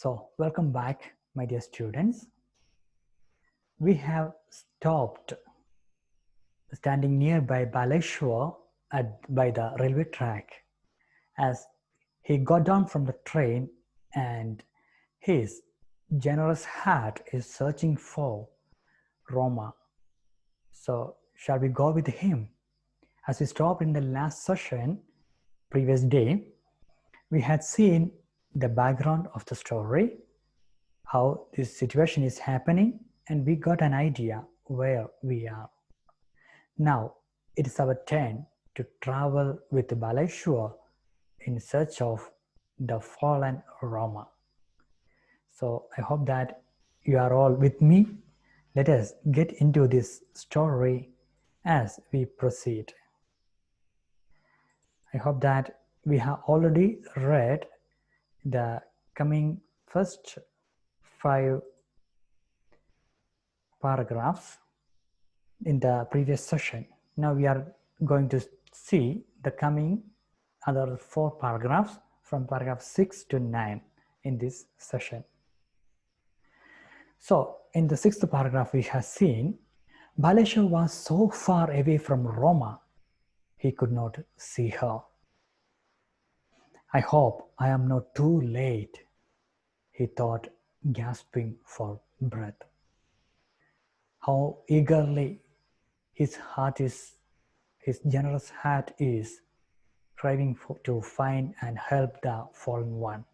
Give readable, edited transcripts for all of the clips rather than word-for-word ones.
So, welcome back, my dear students. We have stopped standing nearby Baleshwar by the railway track as he got down from the train and his generous heart is searching for Roma. So, shall we go with him? As we stopped in the last session, previous day, we had seen the background of the story, how this situation is happening, and we got an idea where we are. Now it is our turn to travel with Baleshwar in search of the fallen Rama. So I hope that you are all with me. Let us get into this story as we proceed. I hope that we have already read the coming first 5 paragraphs in the previous session. Now we are going to see the coming other 4 paragraphs from paragraph 6 to 9 in this session. So in the 6th paragraph we have seen Baleshwar was so far away from Roma he could not see her. I hope I am not too late, he thought, gasping for breath. How eagerly his generous heart is striving to find and help the fallen one.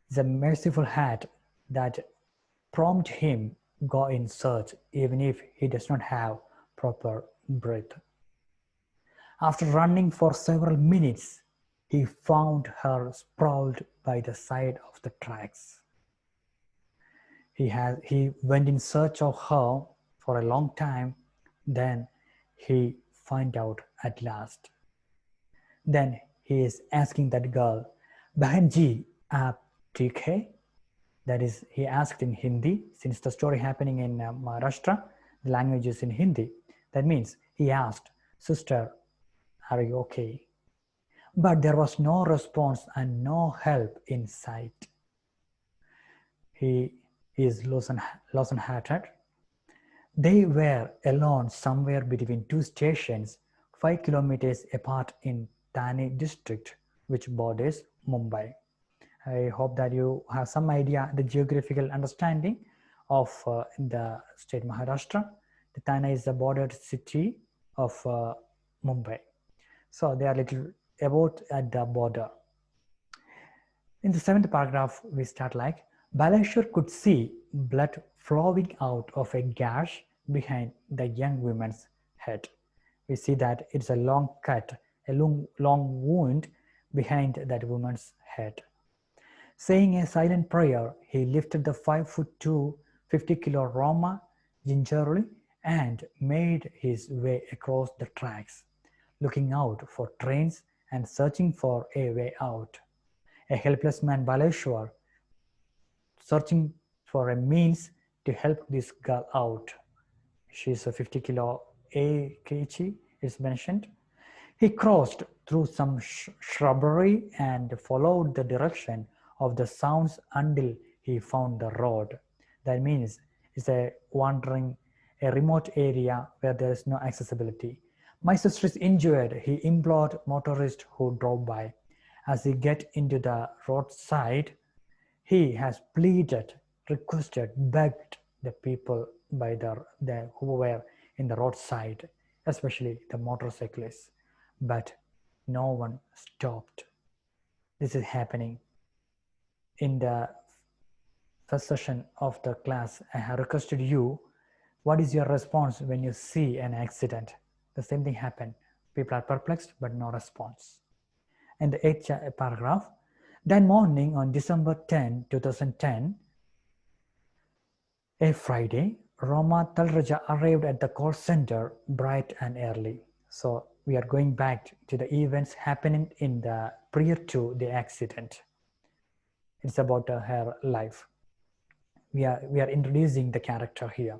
It's a merciful heart that prompts him go in search even if he does not have proper breath. After running for several minutes, he found her sprawled by the side of the tracks. He went in search of her for a long time, then he found out at last. Then he is asking that girl, "Bahan ji, aap theek hai?" That is, he asked in Hindi. Since the story happening in Maharashtra, the language is in Hindi. That means he asked, "Sister, are you okay?" But there was no response and no help in sight. He is lost-hearted. They were alone somewhere between 2 stations, 5 kilometers apart in Thane district, which borders Mumbai. I hope that you have some idea the geographical understanding of the state Maharashtra. The Thane is the bordered city of Mumbai. So they are little about at the border. In the 7th paragraph, we start like, Baleshwar could see blood flowing out of a gash behind the young woman's head. We see that it's a long cut, a long wound behind that woman's head. Saying a silent prayer, he lifted the 5'2", 50-kilo Roma gingerly and made his way across the tracks, looking out for trains and searching for a way out. A helpless man, Baleshwar, searching for a means to help this girl out. She's a 50-kilo kg is mentioned. He crossed through some shrubbery and followed the direction of the sounds until he found the road. That means it's a remote area where there is no accessibility. "My sister is injured," he implored motorists who drove by. As he get into the roadside, he has pleaded, requested, begged the people by who were in the roadside, especially the motorcyclists, but no one stopped. This is happening. In the first session of the class, I have requested you, what is your response when you see an accident? The same thing happened. People are perplexed, but no response. In the 8th paragraph, that morning on December 10, 2010, a Friday, Roma Talraja arrived at the call center bright and early. So we are going back to the events happening in the prior to the accident. It's about her life. We are introducing the character here.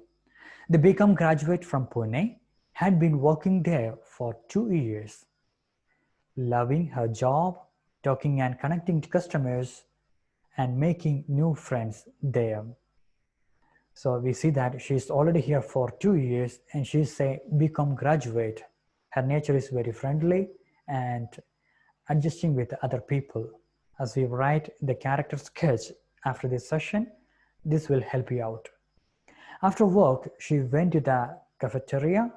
The BCom graduate from Pune had been working there for 2 years, loving her job, talking and connecting to customers, and making new friends there. So we see that she's already here for 2 years and she's a become graduate. Her nature is very friendly and adjusting with other people. As we write the character sketch after this session, this will help you out. After work, she went to the cafeteria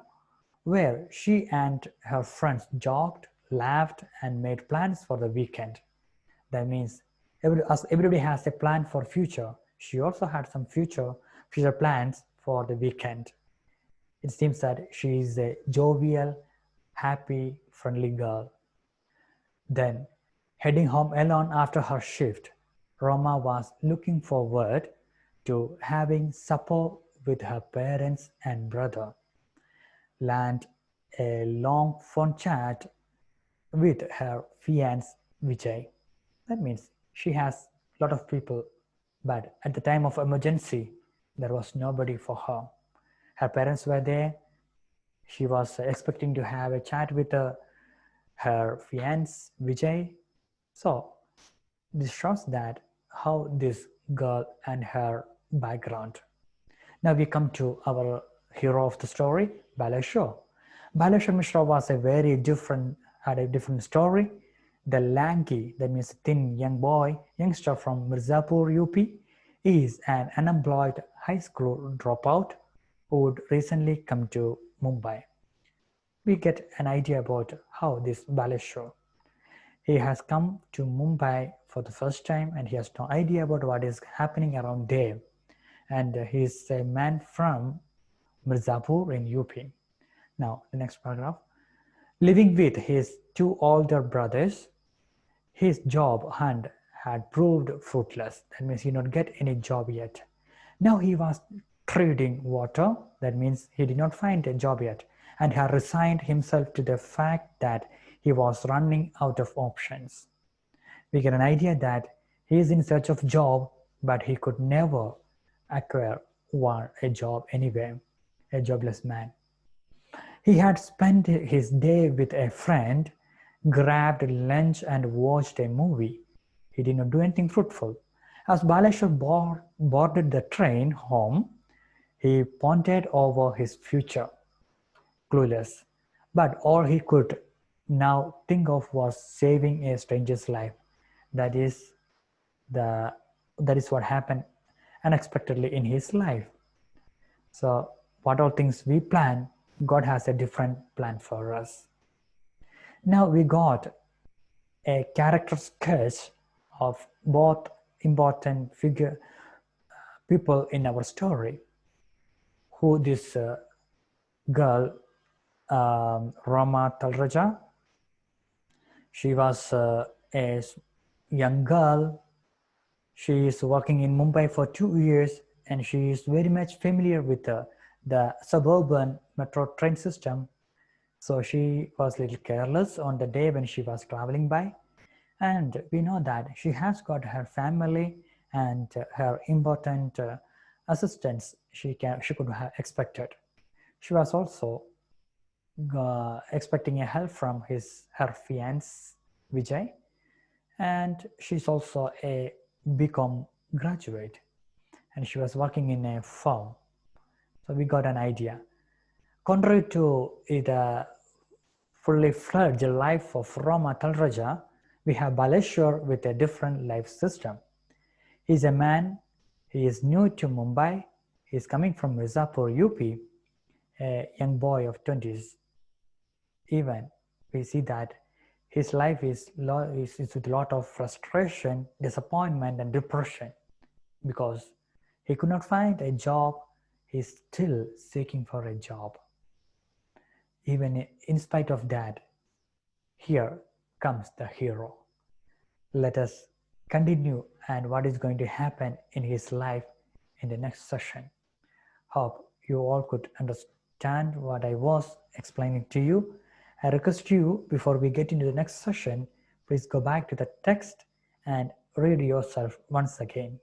where she and her friends jogged, laughed, and made plans for the weekend. That means as everybody has a plan for future, she also had some future plans for the weekend. It seems that she is a jovial, happy, friendly girl. Then, heading home alone after her shift, Roma was looking forward to having supper with her parents and brother, land a long phone chat with her fiancé Vijay. That means she has a lot of people, but at the time of emergency, there was nobody for her. Her parents were there. She was expecting to have a chat with her fiancé Vijay. So this shows that how this girl and her background. Now we come to our hero of the story, Baleshwar. Baleshwar Mishra was had a different story. The lanky, that means thin youngster from Mirzapur, UP, is an unemployed high school dropout who would recently come to Mumbai. We get an idea about how this Baleshwar. He has come to Mumbai for the first time and he has no idea about what is happening around there. And he is a man from Mirzapur in UP. Now, the next paragraph. Living with his 2 older brothers, his job hunt had proved fruitless. That means he did not get any job yet. Now he was treading water. That means he did not find a job yet and had resigned himself to the fact that he was running out of options. We get an idea that he is in search of job, but he could never acquire a job anywhere, a jobless man. He had spent his day with a friend, grabbed lunch and watched a movie. He did not do anything fruitful. As Baleshwar boarded the train home, he pondered over his future, clueless. But all he could now think of was saving a stranger's life. That is what happened unexpectedly in his life. So what all things we plan, God has a different plan for us. Now we got a character sketch of both important people in our story. Who this girl, Roma Talraja. She was a young girl. She is working in Mumbai for 2 years and she is very much familiar with the suburban metro train system. So she was a little careless on the day when she was traveling by. And we know that she has got her family and her important assistants she could have expected. She was also expecting a help from her fiancé Vijay, and she's also a BCom graduate, and she was working in a firm. So we got an idea. Contrary to the fully fledged life of Roma Talraja, we have Baleshwar with a different life system. He's a man, he is new to Mumbai, he is coming from Mirzapur, UP, a young boy of 20s. Even we see that his life is with a lot of frustration, disappointment, and depression because he could not find a job. He's still seeking for a job. Even in spite of that, here comes the hero. Let us continue and what is going to happen in his life in the next session. Hope you all could understand what I was explaining to you. I request you, before we get into the next session, please go back to the text and read yourself once again.